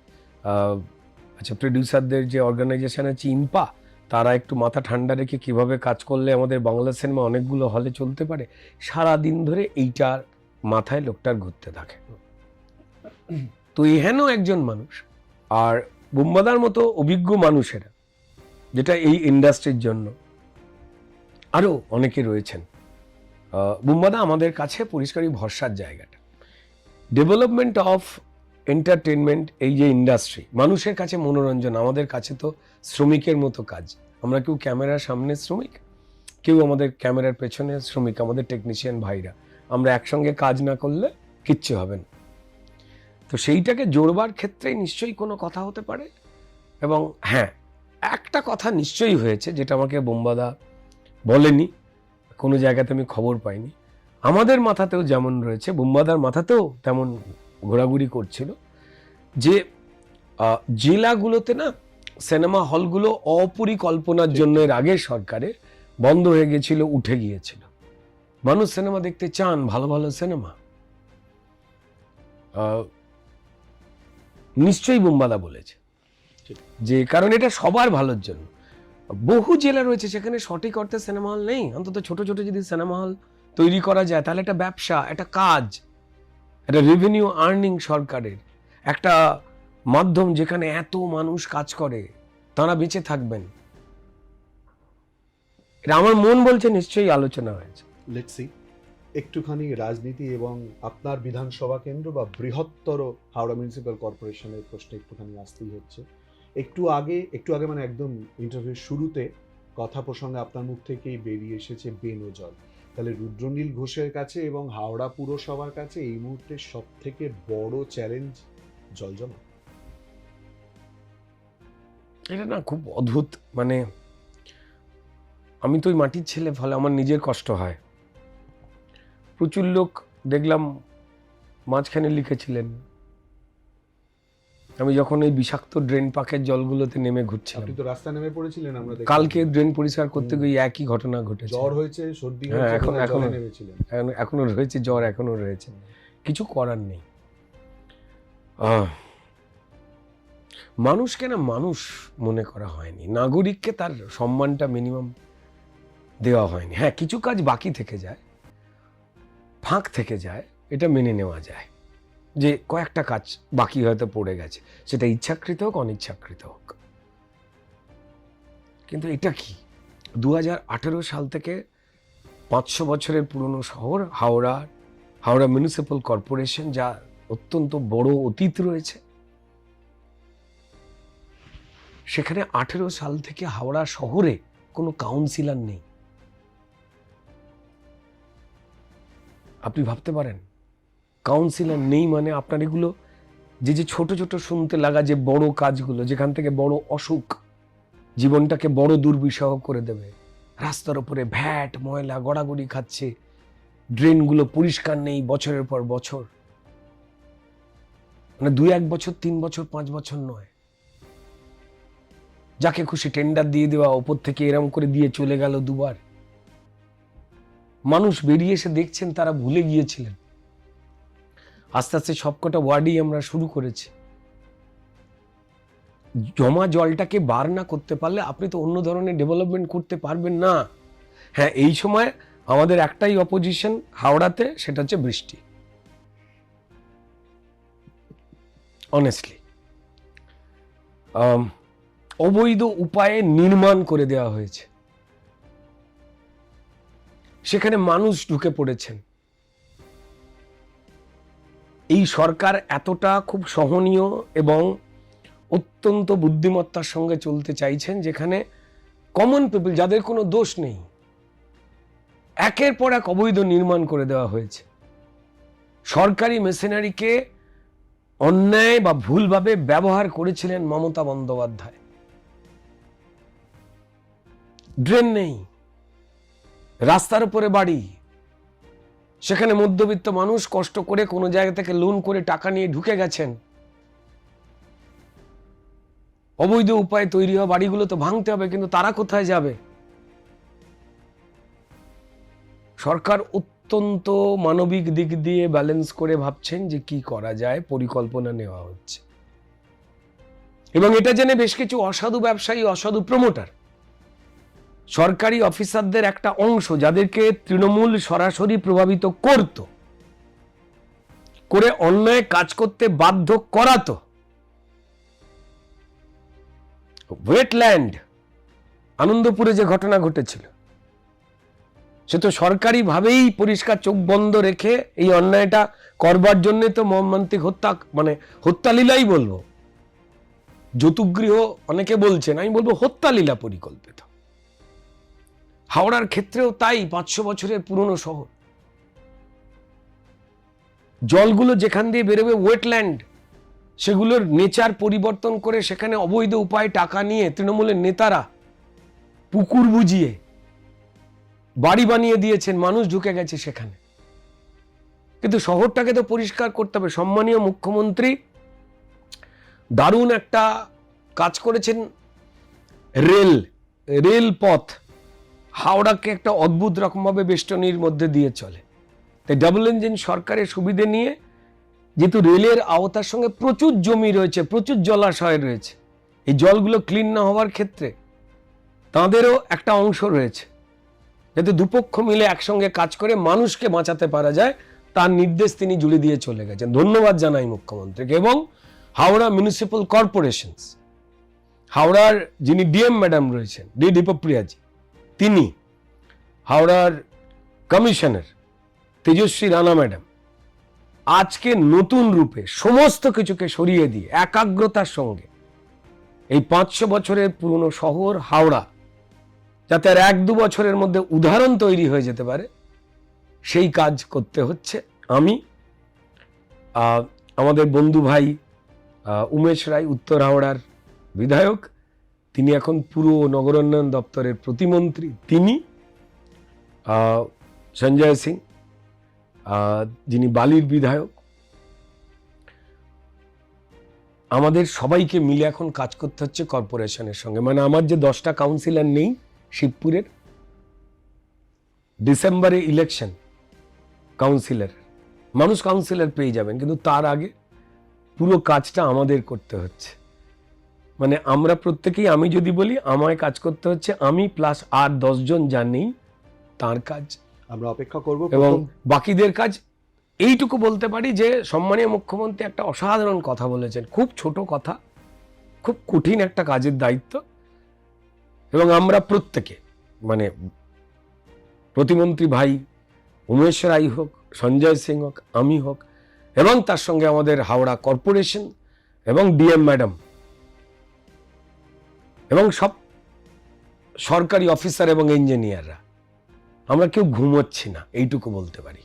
আচ্ছা প্রডিউসারদের যে অর্গানাইজেশন আছে ইম্পা, তারা একটু মাথা ঠান্ডা রেখে কিভাবে কাজ করলে আমাদের বাংলা সিনেমা অনেকগুলো হলে চলতে পারে। সারা দিন ধরে এইটার মাথায় লোকটার ঘুরতে থাকে। তো এহেন একজন মানুষ, আর বুম্বাদার মতো অভিজ্ঞ মানুষেরা, যেটা এই ইন্ডাস্ট্রির জন্য আরো অনেকে রয়েছেন, বুম্বাদা আমাদের কাছে পরিষ্কারই ভরসার জায়গাটা। ডেভেলপমেন্ট অফ এন্টারটেনমেন্ট, এই যে ইন্ডাস্ট্রি, মানুষের কাছে মনোরঞ্জন, আমাদের কাছে তো শ্রমিকের মতো কাজ। আমরা কেউ ক্যামেরার সামনে শ্রমিক, কেউ আমাদের ক্যামেরার পেছনে শ্রমিক, আমাদের টেকনিশিয়ান ভাইরা, আমরা একসঙ্গে কাজ না করলে কিচ্ছু হবে না। তো সেইটাকে জোড়বার ক্ষেত্রে নিশ্চয়ই কোনো কথা হতে পারে। এবং হ্যাঁ, একটা কথা নিশ্চয়ই হয়েছে, যেটা আমাকে বোম্বাদা বলেনি, কোনো জায়গাতে আমি খবর পাইনি, আমাদের মাথাতেও যেমন রয়েছে বোম্বাদার মাথাতেও তেমন ঘোরাঘুরি করছিল, যে জেলাগুলোতে না সিনেমা হলগুলো অপরিকল্পনার জন্য এর আগের সরকারে বন্ধ হয়ে গেছিল, উঠে গিয়েছিল। মানুষ সিনেমা দেখতে চান, ভালো ভালো সিনেমা। নিশ্চয়ই বোম্বাদা বলেছে যে, কারণ এটা সবার ভালোর জন্য। বহু জেলা রয়েছে সেখানে সঠিক অর্থে সিনেমা হল নেই। অন্তত ছোট ছোট যদি সিনেমা হল তৈরি করা যায় তাহলে একটা ব্যবসা, একটা কাজ, একটা রেভিনিউ আর্নিং সরকারের, একটা মাধ্যম যেখানে এত মানুষ কাজ করে, তারা বেঁচে থাকবেন। এটা আমার মন বলছে নিশ্চয়ই আলোচনা হয়েছে। Let's see. একটুখানি রাজনীতি এবং আপনার বিধানসভা কেন্দ্র বা বৃহত্তর হাওড়া মিউনিসিপ্যাল কর্পোরেশনের প্রশ্নে একটুখানি আসতেই হচ্ছে। একটু আগে মানে একদম ইন্টারভিউর শুরুতে কথা প্রসঙ্গে আপনার মুখ থেকেই বেরিয়ে এসেছে বেনো জল। তাহলে রুদ্রনীল ঘোষের কাছে এবং হাওড়া পুরসভার কাছে এই মুহূর্তে সব থেকে বড় চ্যালেঞ্জ জল জমা। এটা না খুব অদ্ভুত, মানে আমি তো ওই মাটির ছেলে, ফলে আমার নিজের কষ্ট হয়। প্রচুর লোক দেখলাম মাঝখানে লিখেছিলেন, আমি যখন এই বিষাক্ত ড্রেন পাকের জলগুলোতে নেমে ঘুরছিলাম, আপনি তো রাস্তা নেমে পড়েছিলেন, আমরা কালকে ড্রেন পরিষ্কার করতে গিয়ে একই ঘটনা ঘটেছে। জ্বর হয়েছে, সর্দি হ্যাঁ, হয়েছে, এখনো জলে নেমেছিলেন। এখনো রয়েছে জ্বর, এখনো রয়েছে, কিছু করার নেই। মানুষকে না মানুষ মনে করা হয়নি, নাগরিককে তার সম্মানটা মিনিমাম দেওয়া হয়নি। হ্যাঁ, কিছু কাজ বাকি থেকে যায়, ফাঁক থেকে যায়, এটা মেনে নেওয়া যায় যে কয়েকটা কাজ বাকি হয়তো পড়ে গেছে, সেটা ইচ্ছাকৃত হোক অনিচ্ছাকৃত হোক। কিন্তু এটা কি 2018 সাল থেকে 500 বছরের পুরনো শহর হাওড়া মিউনিসিপ্যাল কর্পোরেশন, যা অত্যন্ত বড় অতীত রয়েছে, সেখানে 18 সাল থেকে হাওড়া শহরে কোনো কাউন্সিলর নেই। আপনি ভাবতে পারেন কাউন্সিলর নেই মানে আপনার এগুলো যে ছোট ছোট শুনতে লাগা যে বড় কাজগুলো, যেখান থেকে বড় অসুখ জীবনটাকে বড় দুর্বিষহ করে দেবে, রাস্তার উপরে ভ্যাট ময়লা গড়াগড়ি খাচ্ছে, ড্রেনগুলো পরিষ্কার নেই বছরের পর বছর, মানে 2-1 বছর 3 বছর 5 বছর নয়, যাকে খুশি টেন্ডার দিয়ে দেওয়া, ওপর থেকে এরম করে দিয়ে চলে গেল দুবার। মানুষ বেরিয়ে এসে দেখছেন তারা ভুলে গিয়েছিলেন। আস্তে আস্তে সবকটা ওয়ার্ডই আমরা শুরু করেছি। জমা জলটাকে বার না করতে পারলে আপনি তো অন্য ধরনের ডেভেলপমেন্ট করতে পারবেন না। হ্যাঁ, এই সময় আমাদের একটাই অপোজিশন হাওড়াতে, সেটা হচ্ছে বৃষ্টি। অনেস্টলি অবৈধ উপায়ে নির্মাণ করে দেওয়া হয়েছে, সেখানে মানুষ ঢুকে পড়েছেন। এই সরকার এতটা খুব সহনীয় এবং অত্যন্ত বুদ্ধিমত্তার সঙ্গে চলতে চাইছেন, যেখানে কমন পিপল, যাদের কোনো দোষ নেই, একের পর এক অবৈধ নির্মাণ করে দেওয়া হয়েছে। সরকারি মেশিনারিকে অন্যায় বা ভুলভাবে ব্যবহার করেছিলেন মমতা বন্দ্যোপাধ্যায়। ড্রেন নেই, রাস্তার উপরে বাড়ি, সেখানে মধ্যবিত্ত মানুষ কষ্ট করে কোনো জায়গা থেকে লোন করে টাকা নিয়ে ঢুকে গেছেন। অবৈধ উপায়ে তৈরি হওয়া বাড়িগুলো তো ভাঙতে হবে, কিন্তু তারা কোথায় যাবে? সরকার অত্যন্ত মানবিক দিক দিয়ে ব্যালেন্স করে ভাবছেন যে কি করা যায়, পরিকল্পনা নেওয়া হচ্ছে। এবং এটা জেনে বেশ কিছু অসাধু ব্যবসায়ী, অসাধু প্রমোটার, সরকারি অফিসারদের একটা অংশ, যাদেরকে তৃণমূল সরাসরি প্রভাবিত করত, করে অন্যায় কাজ করতে বাধ্য করাতো। ওয়েটল্যান্ড আনন্দপুরে যে ঘটনা ঘটেছিল, সে তো সরকারি ভাবেই পরিষ্কার চোখ বন্ধ রেখে এই অন্যায়টা করবার জন্য তো মর্মান্তিক হত্যা, মানে হত্যালীলাই বলবো, যৌতুকগৃহ অনেকে বলছেন, আমি বলবো হত্যালীলা পরিকল্পিত। হাওড়ার ক্ষেত্রেও তাই। 500 বছরের পুরনো শহর, জলগুলো যেখান দিয়ে বেরোবে ওয়েটল্যান্ড, সেগুলোর নেচার পরিবর্তন করে সেখানে অবৈধ উপায়ে টাকা নিয়ে তৃণমূলের নেতারা পুকুর বুঝিয়ে বাড়ি বানিয়ে দিয়েছেন, মানুষ ঢুকে গেছে সেখানে। কিন্তু শহরটাকে তো পরিষ্কার করতে হবে। সম্মানীয় মুখ্যমন্ত্রী দারুণ একটা কাজ করেছেন, রেলপথ হাওড়াকে একটা অদ্ভুত রকমভাবে বেষ্টনীর মধ্যে দিয়ে চলে। তাই ডাবল ইঞ্জিন সরকারের সুবিধে নিয়ে, যেহেতু রেলের আওতার সঙ্গে প্রচুর জমি রয়েছে, প্রচুর জলাশয় রয়েছে, এই জলগুলো ক্লিন না হওয়ার ক্ষেত্রে তাঁদেরও একটা অংশ রয়েছে, যাতে দুপক্ষ মিলে একসঙ্গে কাজ করে মানুষকে বাঁচাতে পারা যায়, তার নির্দেশ তিনি জুড়ে দিয়ে চলে গেছেন। ধন্যবাদ জানাই মুখ্যমন্ত্রীকে। এবং হাওড়া মিউনিসিপ্যাল কর্পোরেশন, হাওড়ার যিনি ডিএম ম্যাডাম রয়েছেন, ডি দীপপ্রিয়াজি, তিনি, হাওড়ার কমিশনার তেজস্বী রানা ম্যাডাম, আজকে নতুন রূপে সমস্ত কিছুকে সরিয়ে দিয়ে একাগ্রতার সঙ্গে এই 500 বছরের পুরনো শহর হাওড়া যাতে আর 1-2 বছরের মধ্যে উদাহরণ তৈরি হয়ে যেতে পারে, সেই কাজ করতে হচ্ছে। আমি আমাদের বন্ধু ভাই উমেশ রায়, উত্তর হাওড়ার বিধায়ক, তিনি এখন পুরো নগরোন্নয়ন দপ্তরের প্রতিমন্ত্রী, তিনি, সঞ্জয় সিং যিনি বালির বিধায়ক, আমাদের সবাইকে মিলে এখন কাজ করতে হচ্ছে কর্পোরেশনের সঙ্গে। মানে আমার যে 10টা কাউন্সিলর নেই শিবপুরের, ডিসেম্বরে ইলেকশন কাউন্সিলর, মানুষ কাউন্সিলর পেয়ে যাবেন, কিন্তু তার আগে পুরো কাজটা আমাদের করতে হচ্ছে। মানে আমরা প্রত্যেকেই, আমি যদি বলি আমায় কাজ করতে হচ্ছে, আমি প্লাস আর 10 জন যা নেই তার কাজ, আমরা অপেক্ষা করব। এবং বাকিদের কাজ এইটুকু বলতে পারি যে সম্মানীয় মুখ্যমন্ত্রী একটা অসাধারণ কথা বলেছেন, খুব ছোট কথা, খুব কঠিন একটা কাজের দায়িত্ব, এবং আমরা প্রত্যেকে, মানে প্রতিমন্ত্রী ভাই উমেশ রায় হোক, সঞ্জয় সিং হোক, আমি হোক, এবং তার সঙ্গে আমাদের হাওড়া কর্পোরেশন এবং ডিএম ম্যাডাম এবং সব সরকারি অফিসার এবং ইঞ্জিনিয়াররা, আমরা কেউ ঘুমোচ্ছি না, এইটুকু বলতে পারি।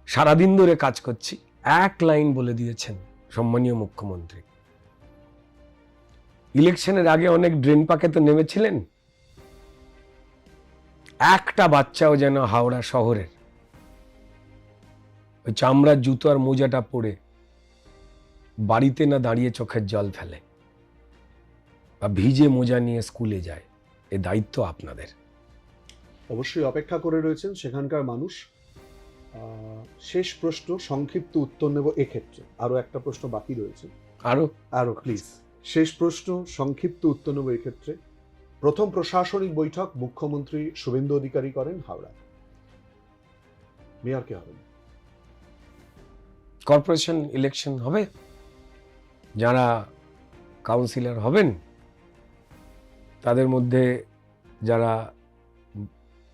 সারাদিন ধরে কাজ করছি। এক লাইন বলে দিয়েছেন সম্মানীয় মুখ্যমন্ত্রী, ইলেকশনের আগে অনেক ড্রেন পাকে তো নেমেছিলেন, একটা বাচ্চাও যেন হাওড়া শহরের ওই চামড়ার জুতো আর মোজাটা পরে বাড়িতে না দাঁড়িয়ে চোখের জল ফেলে বা ভিজে মোজা নিয়ে স্কুলে যায়, এ দায়িত্ব আপনাদের। অবশ্যই অপেক্ষা করে রয়েছেন সেখানকার মানুষ। শেষ প্রশ্ন, সংক্ষিপ্ত উত্তর নেব। এক্ষেত্রে আরো একটা প্রশ্ন বাকি রয়েছে, আরো প্লিজ শেষ প্রশ্ন, সংক্ষিপ্ত উত্তর নেব। এক্ষেত্রে প্রথম প্রশাসনিক বৈঠক মুখ্যমন্ত্রী শুভেন্দু অধিকারী করেন হাওড়া, মেয়র কে হবেন? কর্পোরেশন ইলেকশন হবে, যারা কাউন্সিলর হবেন তাদের মধ্যে যারা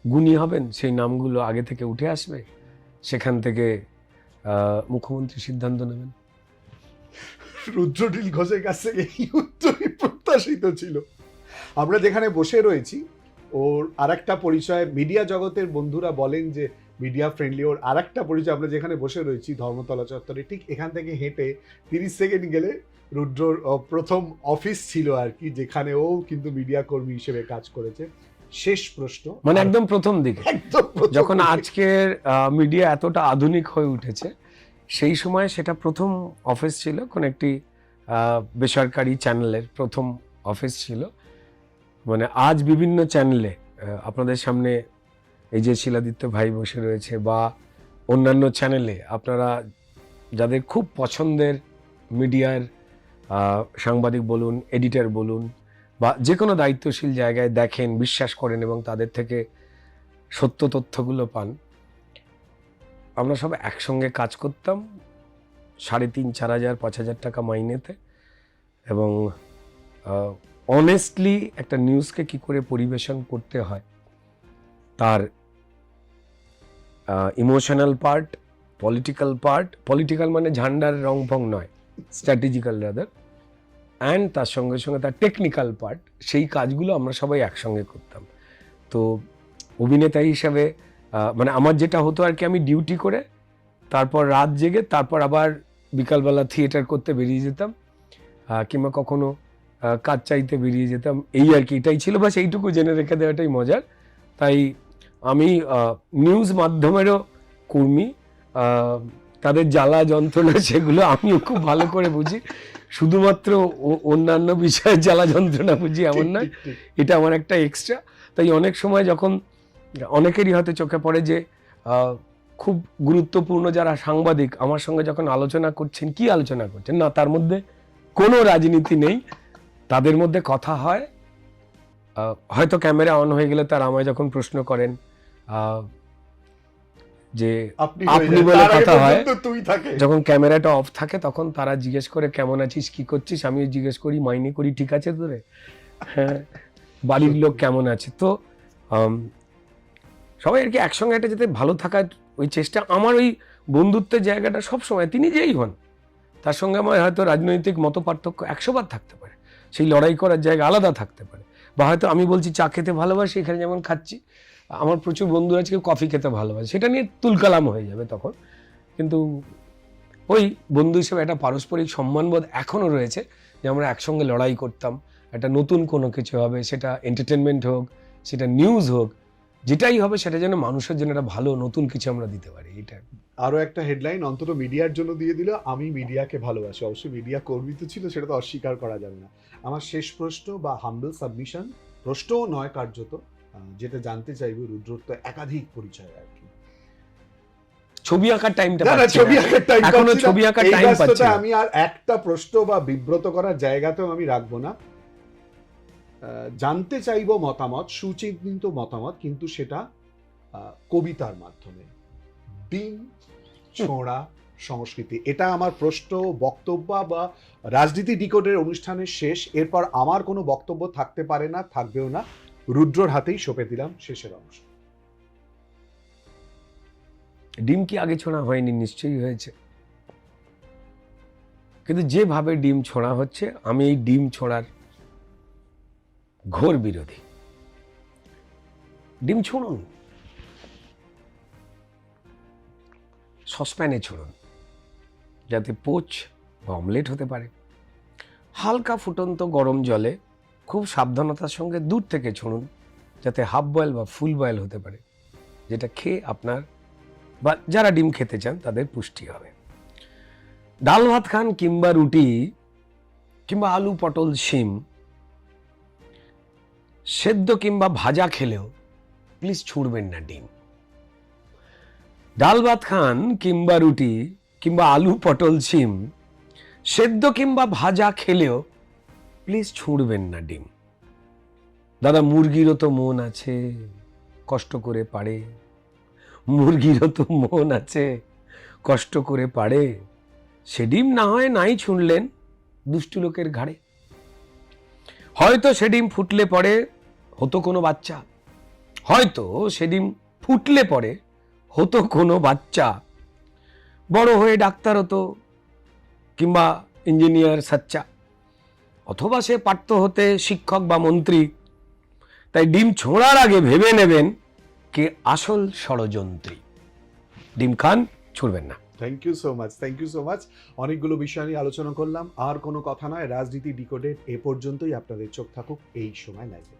গুণী হবেন সেই নামগুলো আগে থেকে উঠে আসবে, সেখান থেকে মুখ্যমন্ত্রী সিদ্ধান্ত নেবেন। রুদ্রনীল ঘোষের কাছ থেকে এই উত্তরই প্রত্যাশিত ছিল। আমরা যেখানে বসে রয়েছি, ওর আরেকটা পরিচয়, মিডিয়া জগতের বন্ধুরা বলেন যে মিডিয়া ফ্রেন্ডলি, ওর আরেকটা পরিচয়, আমরা যেখানে বসে রয়েছি ধর্মতলা চত্বরে, ঠিক এখান থেকে হেঁটে 30 সেকেন্ড গেলে রুদ্রর প্রথম অফিস ছিল আর কি, যেখানে ও কিন্তু মিডিয়া কর্মী হিসেবে কাজ করেছে। শেষ প্রশ্ন, মানে একদম প্রথম দিকে, যখন আজকের মিডিয়া এতটা আধুনিক হয়ে উঠেছে, সেই সময় সেটা প্রথম অফিস ছিল, কোন একটি বেসরকারি চ্যানেলের প্রথম অফিস ছিল। মানে আজ বিভিন্ন চ্যানেলে আপনাদের সামনে এই যে শিলাদিত্য ভাই বসে রয়েছে, বা অন্যান্য চ্যানেলে আপনারা যাদের খুব পছন্দের মিডিয়ার সাংবাদিক বলুন, এডিটর বলুন, বা যে কোনো দায়িত্বশীল জায়গায় দেখেন, বিশ্বাস করেন এবং তাদের থেকে সত্য তথ্যগুলো পান, আমরা সব একসঙ্গে কাজ করতাম 3,500, 4,000, 5,000 টাকা মাইনেতে, এবং অনেস্টলি একটা নিউজকে কি করে পরিবেশন করতে হয়, তার emotional part, political part, political মানে ঝান্ডার রং ফং নয়, স্ট্র্যাটেজিক্যাল রাদার, অ্যান্ড তার সঙ্গে সঙ্গে তার টেকনিক্যাল পার্ট, সেই কাজগুলো আমরা সবাই একসঙ্গে করতাম। তো অভিনেতা হিসাবে মানে আমার যেটা হতো আর কি, আমি ডিউটি করে তারপর রাত জেগে তারপর আবার বিকালবেলা থিয়েটার করতে বেরিয়ে যেতাম, কিংবা কখনো কাজ চাইতে বেরিয়ে যেতাম, এই আর কি, এটাই ছিল। বাস এইটুকু জেনে রেখে দেওয়াটাই মজার। তাই আমি নিউজ মাধ্যমেরও কর্মী, তাদের জ্বালা যন্ত্রণা সেগুলো আমিও খুব ভালো করে বুঝি, শুধুমাত্র অন্যান্য বিষয়ের জ্বালা যন্ত্রণা বুঝি এমন নয়, এটা আমার একটা এক্সট্রা। তাই অনেক সময় যখন অনেকেরই হয়তো চোখে পড়ে যে খুব গুরুত্বপূর্ণ যারা সাংবাদিক আমার সঙ্গে যখন আলোচনা করছেন, কি আলোচনা করছেন, না তার মধ্যে কোনো রাজনীতি নেই, তাদের মধ্যে কথা হয় হয়তো ক্যামেরা অন হয়ে গেলে তার আমায় যখন প্রশ্ন করেন যে আপনি বলে কথা হয়, তুই থাকে। যখন ক্যামেরাটা অফ থাকে তখন তারা জিজ্ঞেস করে কেমন আছিস, কি করছিস, আমিও জিজ্ঞেস করি মাইনে করি ঠিক আছে তোরে, হ্যাঁ বাড়ির লোক কেমন আছে। তো সবাই আর কি একসঙ্গে একটা যাতে ভালো থাকার ওই চেষ্টা, আমার ওই বন্ধুত্বের জায়গাটা সব সময়, তিনি যেই হন তার সঙ্গে আমার হয়তো রাজনৈতিক মত পার্থক্য 100 বার থাকতে পারে, সেই লড়াই করার জায়গা আলাদা থাকতে পারে, বা হয়তো আমি বলছি চা খেতে ভালোবাসি, এখানে যেমন খাচ্ছি, আমার প্রচুর বন্ধু আছে কেউ কফি খেতে ভালোবাসে, সেটা নিয়ে তুলকালাম হয়ে যাবে তখন, কিন্তু ওই বন্ধু হিসেবে একটা পারস্পরিক সম্মানবোধ এখনও রয়েছে, যে আমরা একসঙ্গে লড়াই করতাম, একটা নতুন কোনো কিছু হবে, সেটা এন্টারটেনমেন্ট হোক, সেটা নিউজ হোক, যেটাই হবে সেটা যেন মানুষের জন্য একটা ভালো নতুন কিছু আমরা দিতে পারি। এটা আরো একটা হেডলাইন অন্তত মিডিয়ার জন্য দিয়ে দিল, আমি মিডিয়াকে ভালোবাসি। অবশ্যই মিডিয়া কর্মী তো ছিল, সেটা তো অস্বীকার করা যাবে না। আমার শেষ প্রশ্ন বা হাম্বল সাবমিশন, প্রশ্নও নয় কার্যত, যেটা জানতে চাইবো, রুদ্রর তো একাধিক পরিচয় আর কি, ছবি আঁকার টাইমটা ছবি আঁকার টাইম এখনো ছবি আঁকার টাইম পাচ্ছি না। আমি আর একটা প্রশ্ন বা বিব্রত করার জায়গাতেও আমি রাখবো না। জানতে চাইবো মতামত, সুচিন্তিত মতামত, কিন্তু সেটা কবিতার মাধ্যমে। ডিম ছোঁড়া সংস্কৃতি, এটা আমার প্রশ্ন, বক্তব্য বা রাজনীতি ডিকোডের অনুষ্ঠানের শেষ। এরপর আমার কোনো বক্তব্য থাকতে পারে না, থাকবেও না। রুদ্রর হাতেই সঁপে দিলাম শেষের অংশ। ডিম কি আগে ছোঁড়া হয়নি? নিশ্চয়ই হয়েছে, কিন্তু যেভাবে ডিম ছোঁড়া হচ্ছে, আমি এই ডিম ছোঁড়ার ঘোর বিরোধী। ডিম ছুঁড়ুন, সসপ্যানে ছুঁড়ুন, যাতে পোচ বা অমলেট হতে পারে। হালকা ফুটন্ত গরম জলে খুব সাবধানতার সঙ্গে দূর থেকে ছুঁড়ুন, যাতে হাফ বয়েল বা ফুল বয়েল হতে পারে, যেটা খেয়ে আপনার বা যারা ডিম খেতে চান তাদের পুষ্টি হবে। ডাল ভাত খান কিংবা রুটি কিংবা আলু পটল শিম সেদ্ধ কিংবা ভাজা খেলেও প্লিজ ছুঁড়বেন না ডিম। ডাল ভাত খান কিংবা রুটি কিংবা আলু পটল শিম সেদ্ধ কিংবা ভাজা খেলেও প্লিজ ছুঁড়বেন না ডিম। দাদা, মুরগিরও তো মন আছে, কষ্ট করে পারে, মুরগিরও তো মন আছে, কষ্ট করে পারে, সে ডিম না হয় নাই ছুঁড়লেন দুষ্টু লোকের ঘাড়ে। হয়তো সে ডিম ফুটলে পরে হতো কোনো বাচ্চা, হয়তো সে ডিম ফুটলে পরে হতো কোনো বাচ্চা, বড় হয়ে ডাক্তার হতো কিংবা ইঞ্জিনিয়ার সাচ্চা, অথবা সে পারত হতে শিক্ষক বা মন্ত্রী। তাই ডিম ছোঁড়ার আগে ভেবে নেবেন কে আসল ষড়যন্ত্রী। ডিম খান, ছুঁড়বেন না। Thank you so much, thank you so much. অনেকগুলো বিষয় নিয়ে আলোচনা করলাম, আর কোনো কথা নয়। রাজনীতি ডিকোডেড এ পর্যন্তই। আপনাদের চোখ থাকুক এই সময় লাইভে।